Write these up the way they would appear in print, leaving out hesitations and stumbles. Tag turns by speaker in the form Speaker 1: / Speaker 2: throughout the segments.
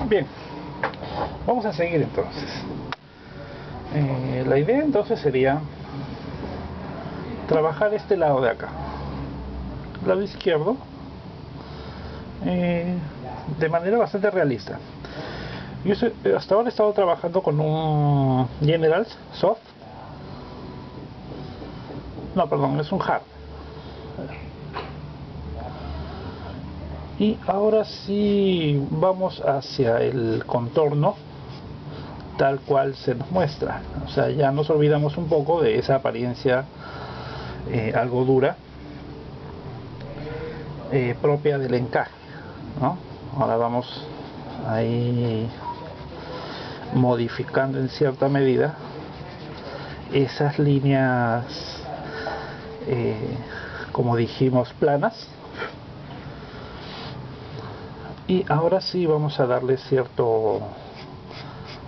Speaker 1: Bien, vamos a seguir entonces. La idea entonces sería trabajar este lado de acá, lado izquierdo, de manera bastante realista. Yo hasta ahora he estado trabajando con un General Soft, no, perdón, es un Hard. Y ahora sí vamos hacia el contorno tal cual se nos muestra. O sea, ya nos olvidamos un poco de esa apariencia algo dura propia del encaje, ¿no? Ahora vamos ahí modificando en cierta medida esas líneas como dijimos planas, y ahora sí vamos a darle cierto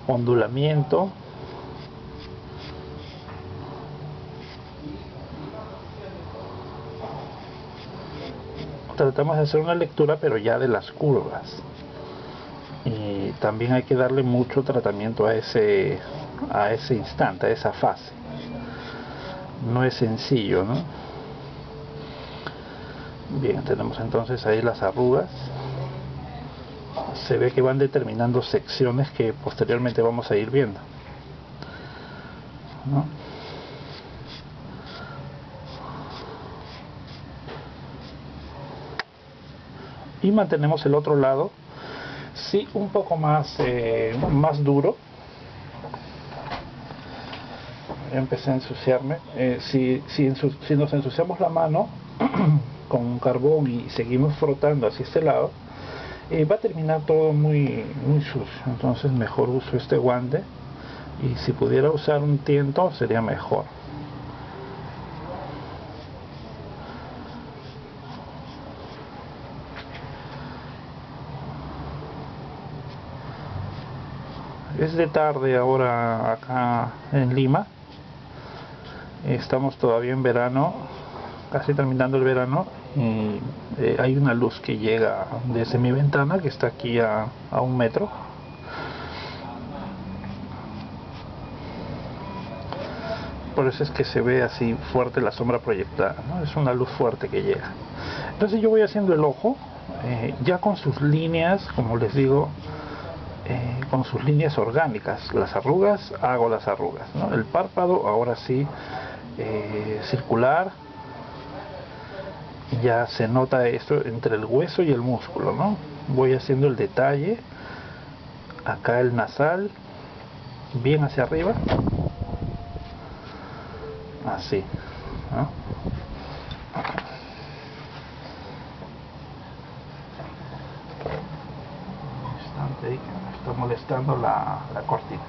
Speaker 1: ondulamiento tratamos de hacer una lectura pero ya de las curvas, y también hay que darle mucho tratamiento a ese instante, a esa fase. No es sencillo, ¿no? Bien, tenemos entonces ahí las arrugas. Se ve que van determinando secciones que posteriormente vamos a ir viendo, ¿no? Y mantenemos el otro lado, sí, un poco más duro. Empecé a ensuciarme. Si nos ensuciamos la mano con carbón y seguimos frotando hacia este lado, va a terminar todo muy sucio. Entonces mejor uso este guante, y si pudiera usar un tiento sería mejor. Es de tarde ahora acá en Lima. Estamos todavía en verano, casi terminando el verano, y hay una luz que llega desde mi ventana, que está aquí a 1 metro. Por eso es que se ve así fuerte la sombra proyectada, ¿no? Es una luz fuerte que llega. Entonces yo voy haciendo el ojo, ya con sus líneas, como les digo, con sus líneas orgánicas. Las arrugas, hago las arrugas, ¿no? El párpado, ahora sí, circular. Ya se nota esto entre el hueso y el músculo, ¿no? Voy haciendo el detalle. Acá el nasal, bien hacia arriba. Así, ¿no? Bastante ahí que me está molestando la cortina.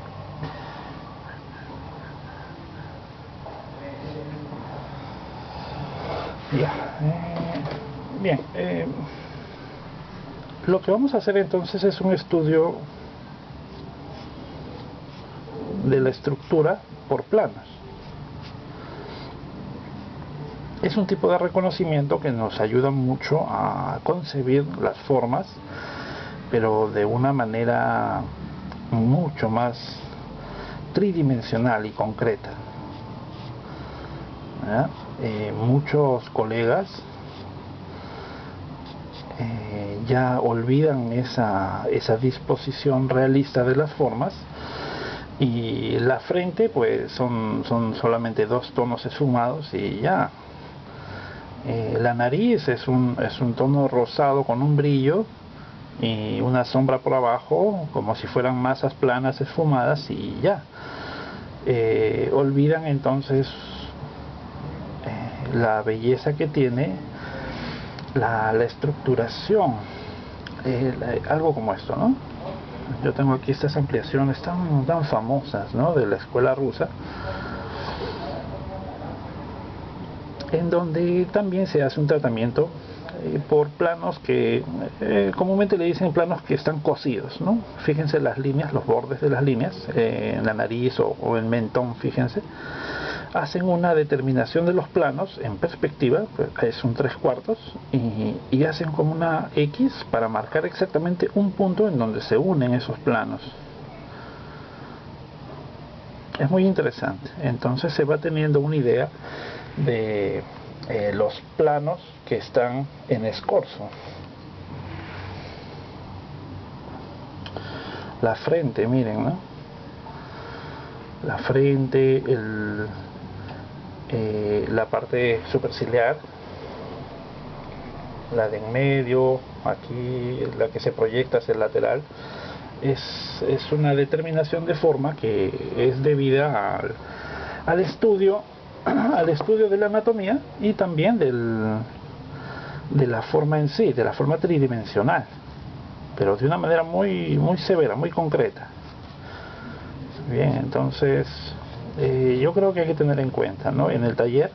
Speaker 1: Ya, bien, lo que vamos a hacer entonces es un estudio de la estructura por planos. Es un tipo de reconocimiento que nos ayuda mucho a concebir las formas, pero de una manera mucho más tridimensional y concreta. Muchos colegas ya olvidan esa disposición realista de las formas, y la frente pues son solamente 2 tonos esfumados y ya. La nariz es un tono rosado con un brillo y una sombra por abajo, como si fueran masas planas esfumadas, y ya. Olvidan entonces la belleza que tiene la estructuración, algo como esto, ¿no? Yo tengo aquí estas ampliaciones tan famosas, ¿no?, de la escuela rusa, en donde también se hace un tratamiento por planos que comúnmente le dicen planos que están cosidos, ¿no? Fíjense las líneas, los bordes de las líneas, en la nariz o el mentón, fíjense. hacen una determinación de los planos en perspectiva, pues es un 3/4, y hacen como una X para marcar exactamente un punto en donde se unen esos planos. Es muy interesante. Entonces se va teniendo una idea de los planos que están en escorzo. La frente, miren, ¿no? La frente, la parte superciliar, la de en medio, aquí la que se proyecta hacia el lateral, es una determinación de forma que es debida al estudio al estudio de la anatomía y también de la forma en sí, de la forma tridimensional, pero de una manera muy severa, muy concreta. Bien, entonces yo creo que hay que tener en cuenta, ¿no? En el taller,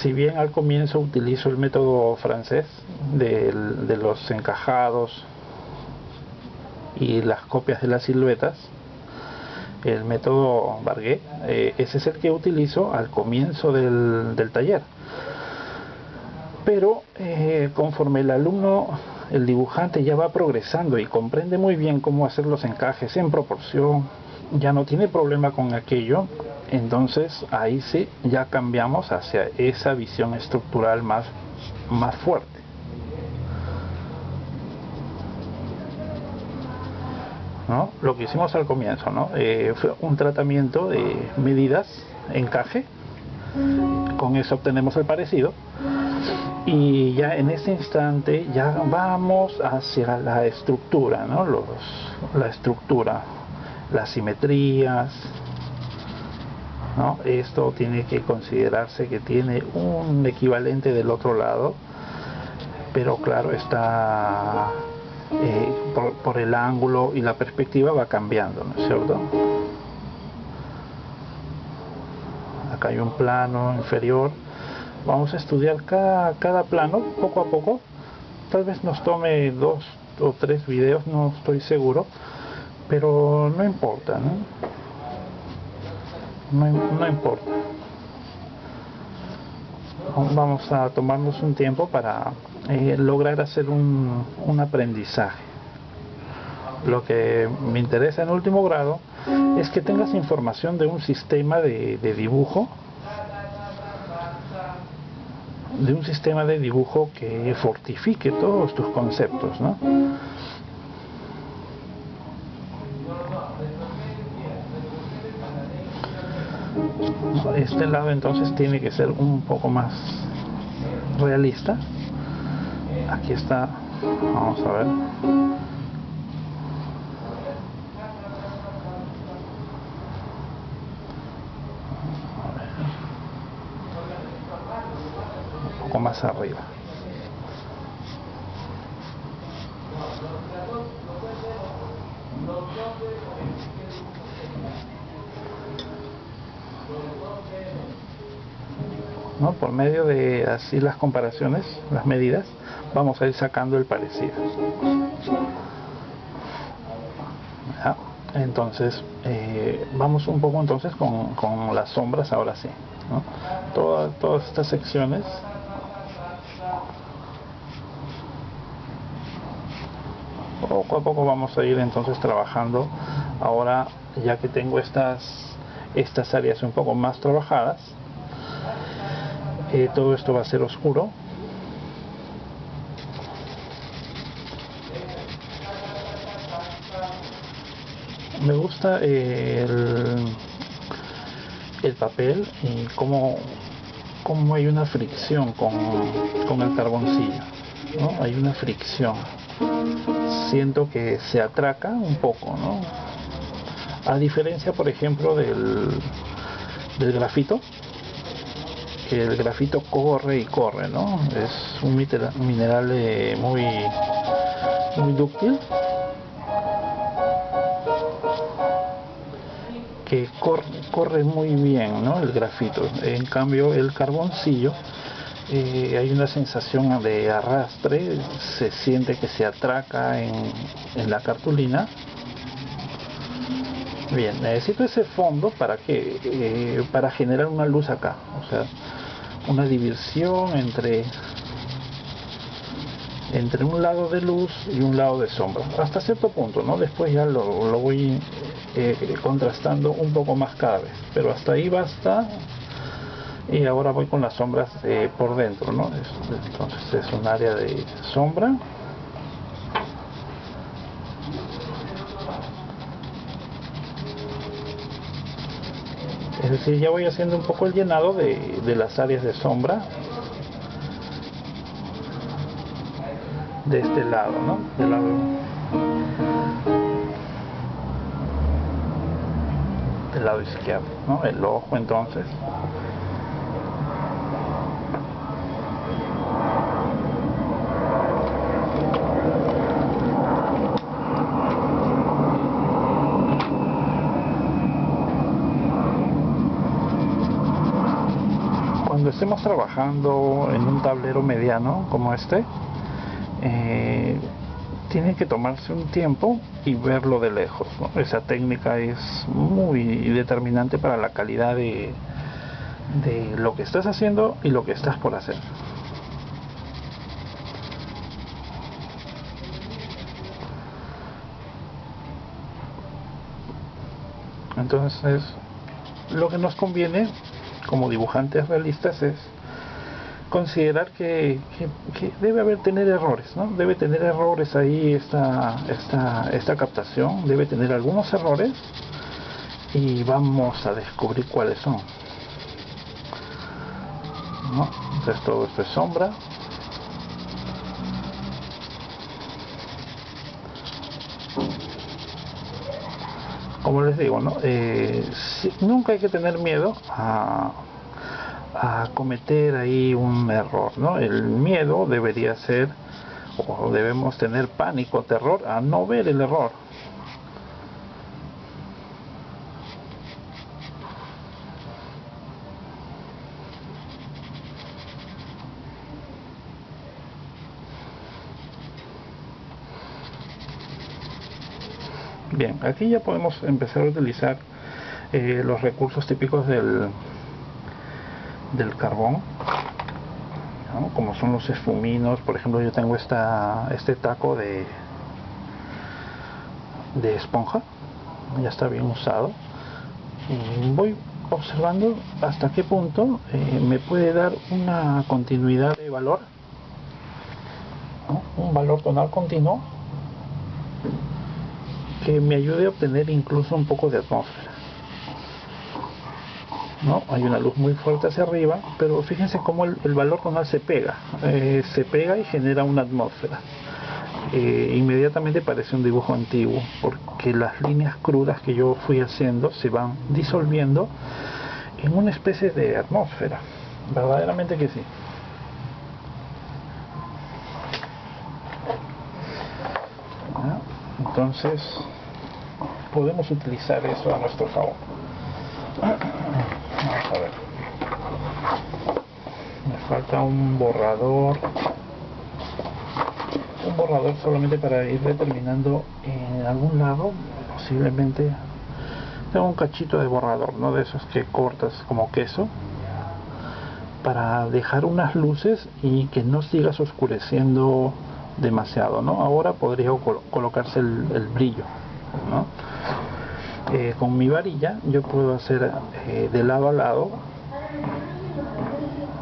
Speaker 1: si bien al comienzo utilizo el método francés de los encajados y las copias de las siluetas, el método Barguet, ese es el que utilizo al comienzo del taller. Pero conforme el alumno, el dibujante ya va progresando y comprende muy bien cómo hacer los encajes en proporción, ya no tiene problema con aquello, entonces ahí sí ya cambiamos hacia esa visión estructural más fuerte. ¿No? Lo que hicimos al comienzo, ¿no? Fue un tratamiento de medidas, encaje, con eso obtenemos el parecido, y ya en ese instante ya vamos hacia la estructura, ¿no? La estructura, las simetrías, ¿no? Esto tiene que considerarse que tiene un equivalente del otro lado, pero claro, está por el ángulo y la perspectiva va cambiando, ¿no es cierto? Acá hay un plano inferior. Vamos a estudiar cada plano poco a poco. Tal vez nos tome 2 o 3 videos, no estoy seguro, pero no importa, ¿no? No importa. Vamos a tomarnos un tiempo para lograr hacer un aprendizaje. Lo que me interesa en último grado es que tengas información de un sistema de dibujo, que fortifique todos tus conceptos, ¿no? Este lado entonces tiene que ser un poco más realista. Aquí está, vamos a ver. Un poco más arriba. ¿No? Por medio de así las comparaciones, las medidas, vamos a ir sacando el parecido. ¿Ya? Entonces vamos un poco entonces con las sombras ahora sí, ¿no? Todas estas secciones poco a poco vamos a ir entonces trabajando. Ahora ya que tengo estas áreas un poco más trabajadas, todo esto va a ser oscuro. Me gusta el papel y cómo hay una fricción con el carboncillo, ¿no? Hay una fricción. Siento que se atraca un poco, ¿no? A diferencia, por ejemplo, del grafito, que el grafito corre y corre, ¿no? Es un mineral muy dúctil, que corre muy bien, ¿no? El grafito. En cambio, el carboncillo, hay una sensación de arrastre, se siente que se atraca en la cartulina Bien, necesito ese fondo para que para generar una luz acá, o sea, una división entre un lado de luz y un lado de sombra, hasta cierto punto, ¿no? Después ya lo voy contrastando un poco más cada vez, pero hasta ahí basta. Y ahora voy con las sombras por dentro, ¿no? Entonces es un área de sombra. Es decir, ya voy haciendo un poco el llenado de las áreas de sombra de este lado, ¿no? Del lado izquierdo, ¿no? El ojo, entonces. Cuando estemos trabajando en un tablero mediano como este, tiene que tomarse un tiempo y verlo de lejos, ¿no? Esa técnica es muy determinante para la calidad de lo que estás haciendo y lo que estás por hacer. Entonces, lo que nos conviene como dibujantes realistas es considerar que debe tener errores, ¿no? Debe tener errores ahí esta captación, debe tener algunos errores y vamos a descubrir cuáles son, ¿no? Entonces todo esto es sombra. Como les digo, ¿no? Nunca hay que tener miedo a cometer ahí un error, ¿no? El miedo debería ser, o debemos tener pánico, terror a no ver el error. Bien, aquí ya podemos empezar a utilizar los recursos típicos del carbón, ¿no? Como son los esfuminos. Por ejemplo, yo tengo este taco de esponja, ya está bien usado, y voy observando hasta qué punto me puede dar una continuidad de valor, ¿no? Un valor tonal continuo que me ayude a obtener incluso un poco de atmósfera, ¿no? Hay una luz muy fuerte hacia arriba, pero fíjense cómo el valor tonal se pega y genera una atmósfera. Inmediatamente parece un dibujo antiguo, porque las líneas crudas que yo fui haciendo se van disolviendo en una especie de atmósfera, verdaderamente que sí. Entonces podemos utilizar eso a nuestro favor. Vamos a ver, me falta un borrador solamente para ir determinando en algún lado. Posiblemente tengo un cachito de borrador, ¿no? De esos que cortas como queso, para dejar unas luces y que no sigas oscureciendo demasiado, ¿no? Ahora podría colocarse el brillo, ¿no? Con mi varilla yo puedo hacer de lado a lado,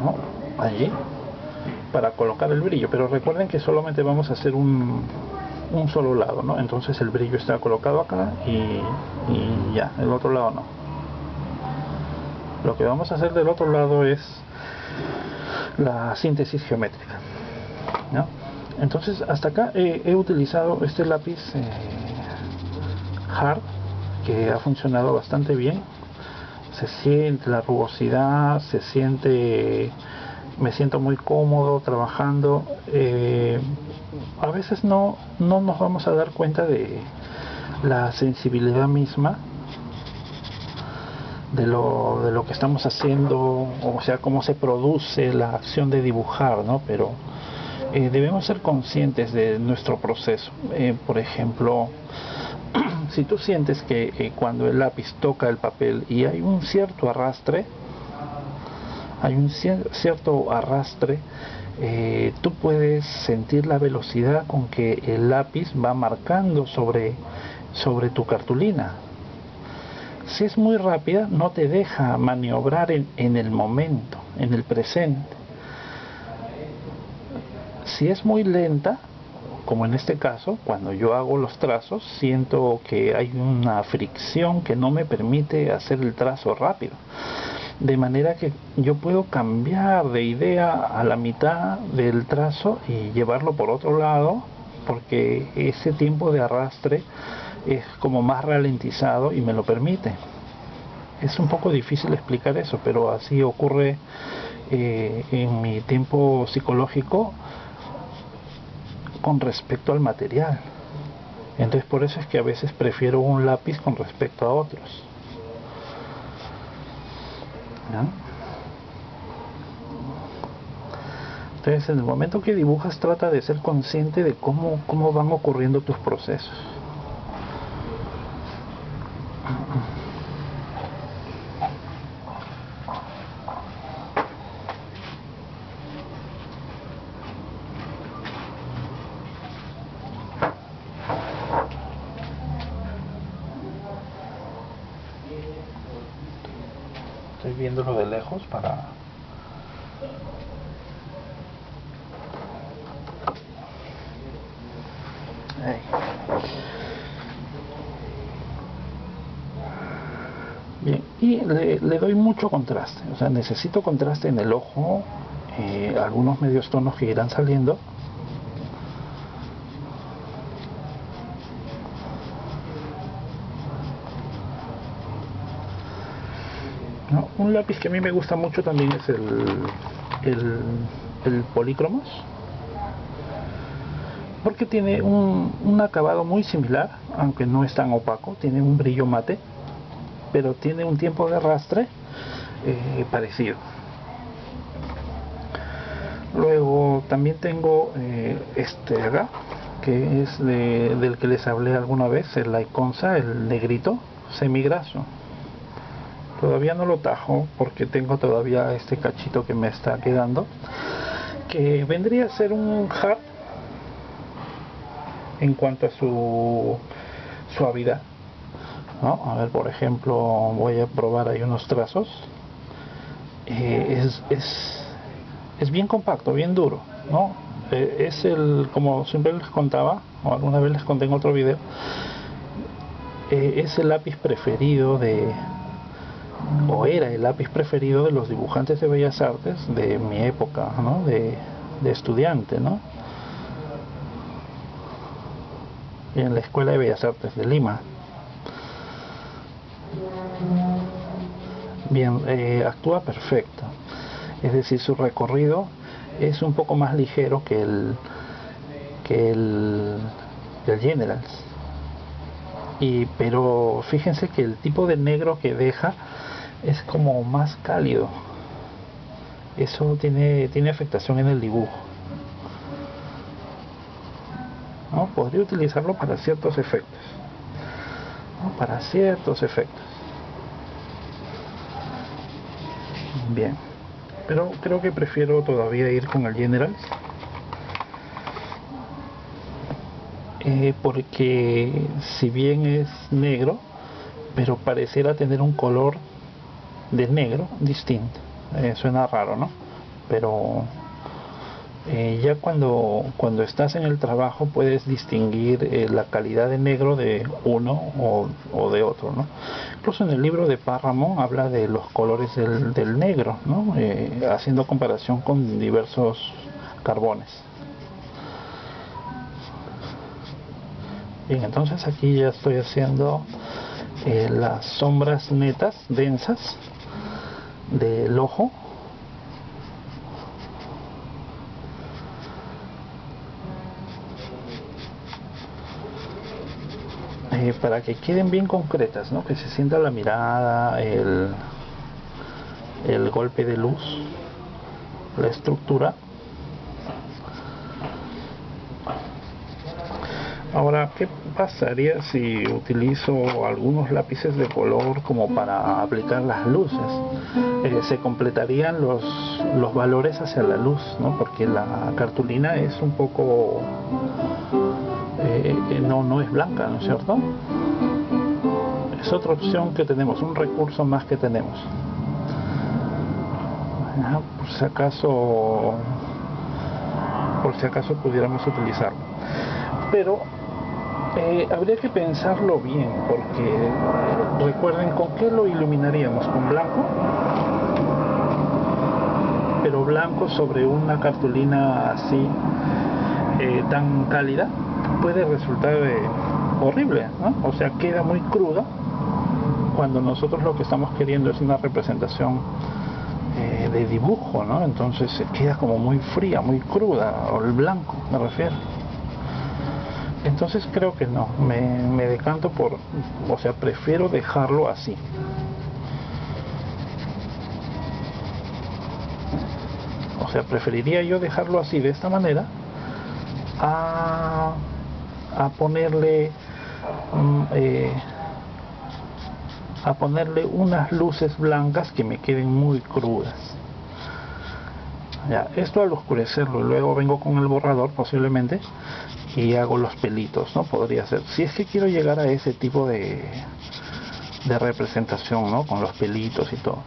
Speaker 1: ¿no? Allí, para colocar el brillo, pero recuerden que solamente vamos a hacer un solo lado, ¿no? Entonces el brillo está colocado acá y ya, el otro lado no. Lo que vamos a hacer del otro lado es la síntesis geométrica, ¿no? Entonces hasta acá he utilizado este lápiz hard, que ha funcionado bastante bien. Se siente la rugosidad, me siento muy cómodo trabajando. A veces no nos vamos a dar cuenta de la sensibilidad misma de lo que estamos haciendo, o sea, cómo se produce la acción de dibujar, ¿no? Pero debemos ser conscientes de nuestro proceso. Por ejemplo, Si tú sientes que cuando el lápiz toca el papel y hay un cierto arrastre, tú puedes sentir la velocidad con que el lápiz va marcando sobre tu cartulina. Si es muy rápida, no te deja maniobrar en el momento, en el presente. Si es muy lenta, como en este caso, cuando yo hago los trazos, siento que hay una fricción que no me permite hacer el trazo rápido. De manera que yo puedo cambiar de idea a la mitad del trazo y llevarlo por otro lado, porque ese tiempo de arrastre es como más ralentizado y me lo permite. Es un poco difícil explicar eso, pero así ocurre en mi tiempo psicológico con respecto al material. Entonces por eso es que a veces prefiero un lápiz con respecto a otros, ¿no? Entonces en el momento que dibujas trata de ser consciente de cómo van ocurriendo tus procesos. Estoy viéndolo de lejos para... Bien, y le doy mucho contraste, o sea, necesito contraste en el ojo, algunos medios tonos que irán saliendo. ¿No? Un lápiz que a mí me gusta mucho también es el Polícromos, porque tiene un acabado muy similar, aunque no es tan opaco, tiene un brillo mate, pero tiene un tiempo de arrastre parecido. Luego también tengo este de acá, que es del que les hablé alguna vez, el Iconza, el negrito semigraso. Todavía no lo tajo porque tengo todavía este cachito que me está quedando, que vendría a ser un hard en cuanto a su suavidad, ¿no? A ver, por ejemplo, voy a probar ahí unos trazos. Es bien compacto, bien duro, ¿no? Es como siempre les contaba, o alguna vez les conté en otro video, es el lápiz preferido o era el lápiz preferido de los dibujantes de Bellas Artes de mi época, ¿no? de estudiante, ¿no? En la Escuela de Bellas Artes de Lima. Bien, actúa perfecto, es decir, su recorrido es un poco más ligero que el Generals, pero fíjense que el tipo de negro que deja es como más cálido. Eso tiene afectación en el dibujo, ¿no? Podría utilizarlo para ciertos efectos, ¿no? Para ciertos efectos. Bien, pero creo que prefiero todavía ir con el Generals, porque si bien es negro, pero pareciera tener un color de negro distinto. Suena raro, ¿no? Pero ya cuando estás en el trabajo puedes distinguir la calidad de negro de uno o de otro, ¿no? Incluso en el libro de Párramo habla de los colores del negro, ¿no? Haciendo comparación con diversos carbones. Bien, entonces aquí ya estoy haciendo las sombras netas, densas del ojo. Para que queden bien concretas, ¿no? Que se sienta la mirada, el golpe de luz, la estructura. Ahora, ¿qué pasaría si utilizo algunos lápices de color como para aplicar las luces? Se completarían los valores hacia la luz, ¿no? Porque la cartulina es un poco... no es blanca, ¿no es cierto? Es otra opción que tenemos, un recurso más que tenemos. Por si acaso pudiéramos utilizarlo. Pero habría que pensarlo bien, porque recuerden, ¿con qué lo iluminaríamos? ¿Con blanco? Pero blanco sobre una cartulina así tan cálida puede resultar horrible, ¿no? O sea, queda muy cruda cuando nosotros lo que estamos queriendo es una representación de dibujo, ¿no? Entonces queda como muy fría, muy cruda, o el blanco me refiero. Entonces creo que no, me decanto por, o sea, prefiero dejarlo así. O sea, preferiría yo dejarlo así, de esta manera, a ponerle unas luces blancas que me queden muy crudas. Ya, esto al oscurecerlo, luego vengo con el borrador posiblemente y hago los pelitos, ¿no? Podría ser, si es que quiero llegar a ese tipo de representación, ¿no? Con los pelitos y todo.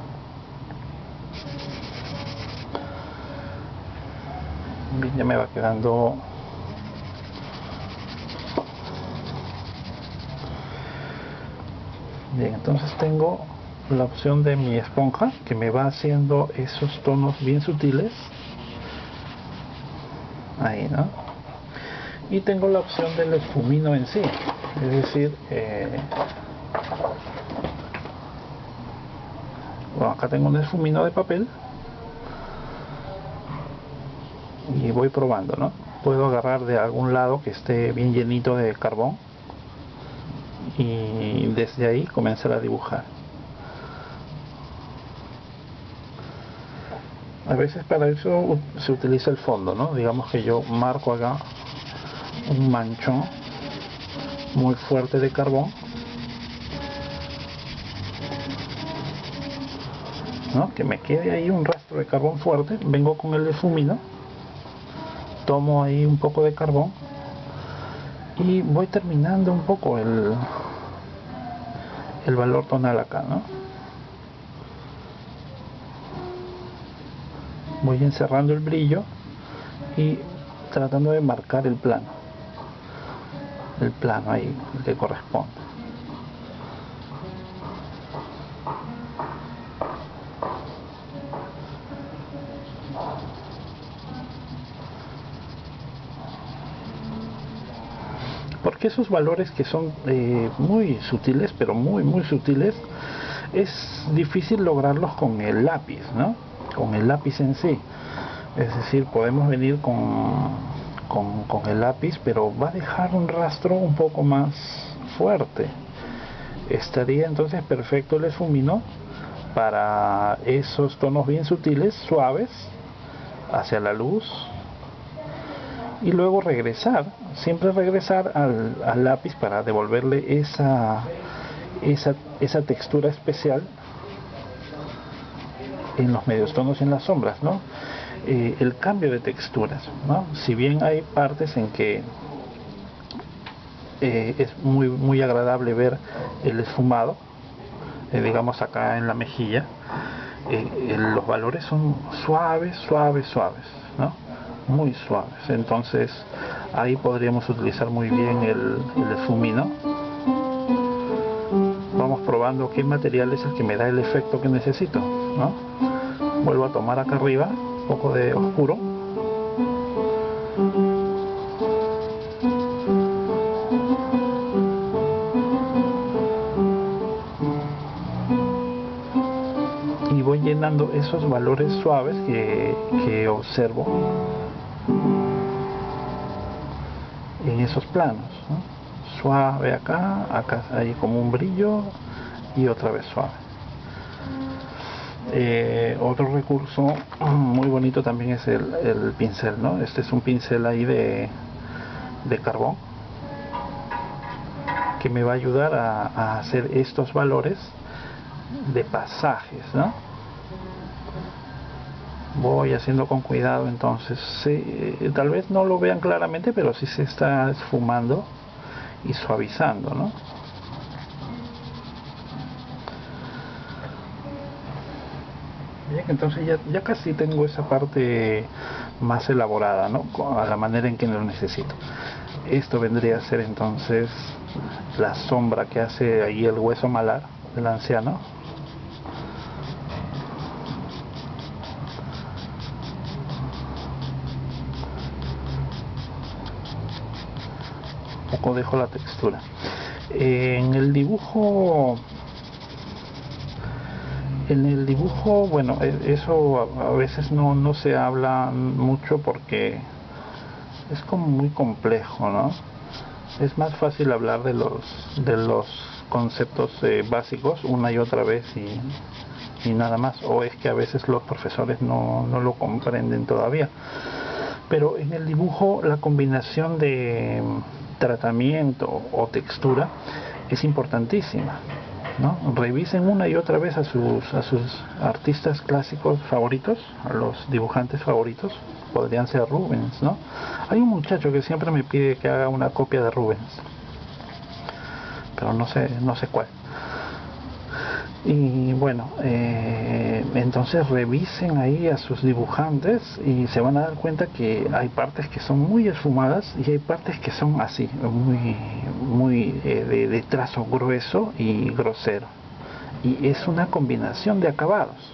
Speaker 1: Bien, ya me va quedando. Bien, entonces tengo la opción de mi esponja que me va haciendo esos tonos bien sutiles. Ahí, ¿no? Y tengo la opción del esfumino en sí, es decir, bueno, acá tengo un esfumino de papel y voy probando, ¿no? Puedo agarrar de algún lado que esté bien llenito de carbón y desde ahí comenzar a dibujar. A veces para eso se utiliza el fondo, ¿no? Digamos que yo marco acá un manchón muy fuerte de carbón, ¿no? Que me quede ahí un rastro de carbón fuerte. Vengo con el esfumino, tomo ahí un poco de carbón y voy terminando un poco el valor tonal acá, ¿no? Voy encerrando el brillo y tratando de marcar el plano ahí, el que corresponde. Porque esos valores que son muy sutiles, pero muy sutiles, es difícil lograrlos con el lápiz, ¿no? Con el lápiz en sí. Es decir, podemos venir con el lápiz, pero va a dejar un rastro un poco más fuerte. Estaría entonces perfecto el esfumino para esos tonos bien sutiles, suaves, hacia la luz, y luego regresar, siempre regresar al lápiz para devolverle esa textura especial en los medios tonos y en las sombras, ¿no? El cambio de texturas, ¿no? Si bien hay partes en que es muy agradable ver el esfumado, digamos acá en la mejilla, los valores son suaves, ¿no? Muy suaves. Entonces ahí podríamos utilizar muy bien el esfumino. Vamos probando qué material es el que me da el efecto que necesito, ¿no? Vuelvo a tomar acá arriba un poco de oscuro y voy llenando esos valores suaves que observo en esos planos, ¿no? Suave acá hay como un brillo y otra vez suave. Otro recurso muy bonito también es el pincel, ¿no? Este es un pincel ahí de carbón. que me va a ayudar a hacer estos valores de pasajes, ¿no? Voy haciendo con cuidado, entonces tal vez no lo vean claramente, pero sí se está esfumando y suavizando, ¿no? Bien, entonces ya casi tengo esa parte más elaborada, ¿no? A la manera en que lo necesito. Esto vendría a ser entonces la sombra que hace ahí el hueso malar del anciano. Un poco dejo la textura. En el dibujo, bueno, eso a veces no se habla mucho porque es como muy complejo, ¿no? Es más fácil hablar de los conceptos básicos una y otra vez y nada más, o es que a veces los profesores no lo comprenden todavía. Pero en el dibujo la combinación de tratamiento o textura es importantísima, ¿no? Revisen una y otra vez a sus artistas clásicos favoritos, a los dibujantes favoritos. Podrían ser Rubens, ¿no? Hay un muchacho que siempre me pide que haga una copia de Rubens, pero no sé cuál. Y bueno, entonces revisen ahí a sus dibujantes y se van a dar cuenta que hay partes que son muy esfumadas y hay partes que son así, muy de trazo grueso y grosero. Y es una combinación de acabados,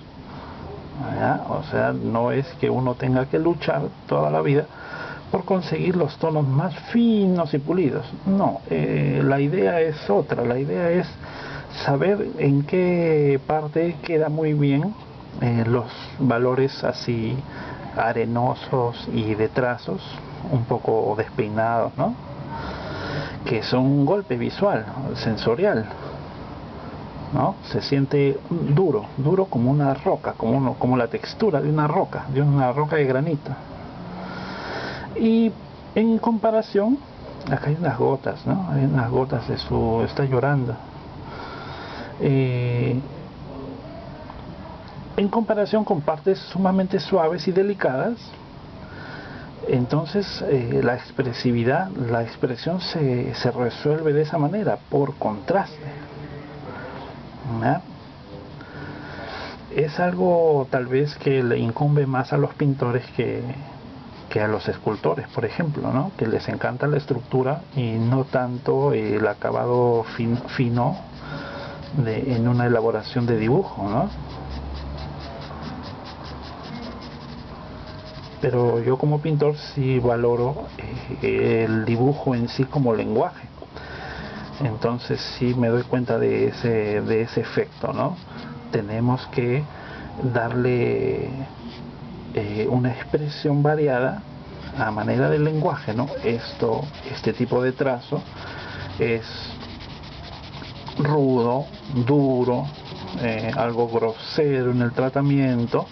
Speaker 1: ¿ya? O sea, no es que uno tenga que luchar toda la vida por conseguir los tonos más finos y pulidos. No, la idea es otra, la idea es saber en qué parte queda muy bien los valores así arenosos y de trazos un poco despeinados, ¿no? Que son un golpe visual, sensorial, ¿no? Se siente duro como una roca, como la textura de una roca de granito. Y en comparación, acá hay unas gotas, ¿no? Hay unas gotas está llorando. En comparación con partes sumamente suaves y delicadas, entonces la expresión se resuelve de esa manera, por contraste, ¿no? Es algo tal vez que le incumbe más a los pintores que a los escultores, por ejemplo, ¿no? Que les encanta la estructura y no tanto el acabado fino en una elaboración de dibujo, ¿no? Pero yo como pintor sí valoro el dibujo en sí como lenguaje. Entonces sí me doy cuenta de ese efecto, ¿no? Tenemos que darle una expresión variada a manera del lenguaje, ¿no? Este tipo de trazo es rudo, duro, algo grosero en el tratamiento,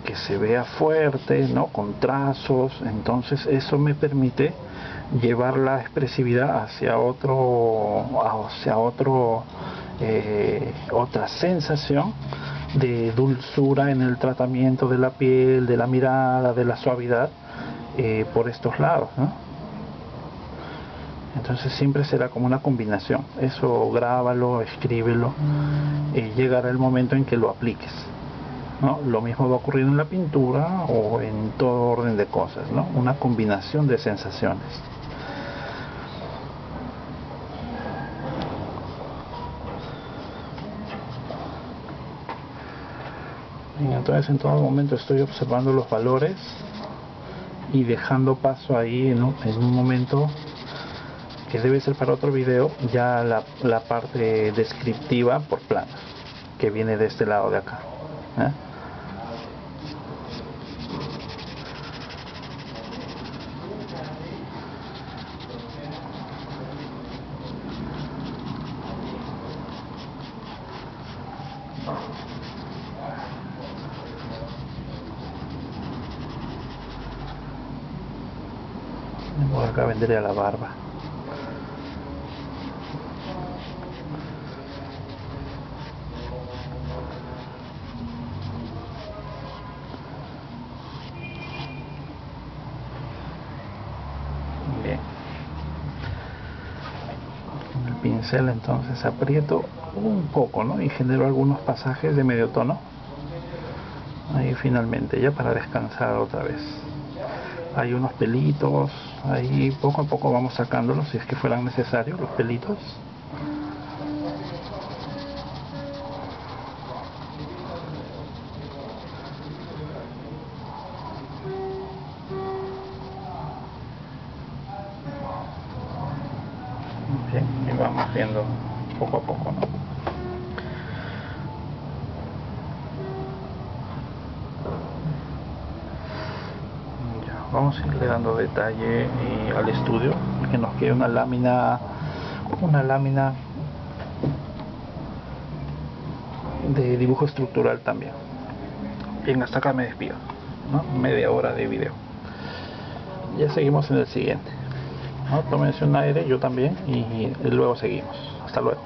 Speaker 1: que se vea fuerte, ¿no? Con trazos. Entonces eso me permite llevar la expresividad hacia otra sensación de dulzura en el tratamiento de la piel, de la mirada, de la suavidad, por estos lados, ¿no? Entonces siempre será como una combinación. Eso grábalo, escríbelo, llegará el momento en que lo apliques, ¿no? Lo mismo va a ocurrir en la pintura o en todo orden de cosas, ¿no? Una combinación de sensaciones. Bien, entonces en todo momento estoy observando los valores y dejando paso ahí en un momento que debe ser para otro video, ya la parte descriptiva por planos, que viene de este lado de acá, ¿eh? Por acá vendría la barba. pincel entonces aprieto un poco, ¿no? Y genero algunos pasajes de medio tono ahí finalmente, ya para descansar otra vez. Hay unos pelitos ahí, poco a poco vamos sacándolos si es que fueran necesarios los pelitos. Bien, y vamos viendo poco a poco, ¿no? Ya, vamos a irle dando detalle al estudio, que nos quede una lámina de dibujo estructural también. Bien, hasta acá me despido, ¿no? Media hora de video. Ya seguimos en el siguiente, ¿no? Tómense un aire, yo también, y luego seguimos. Hasta luego.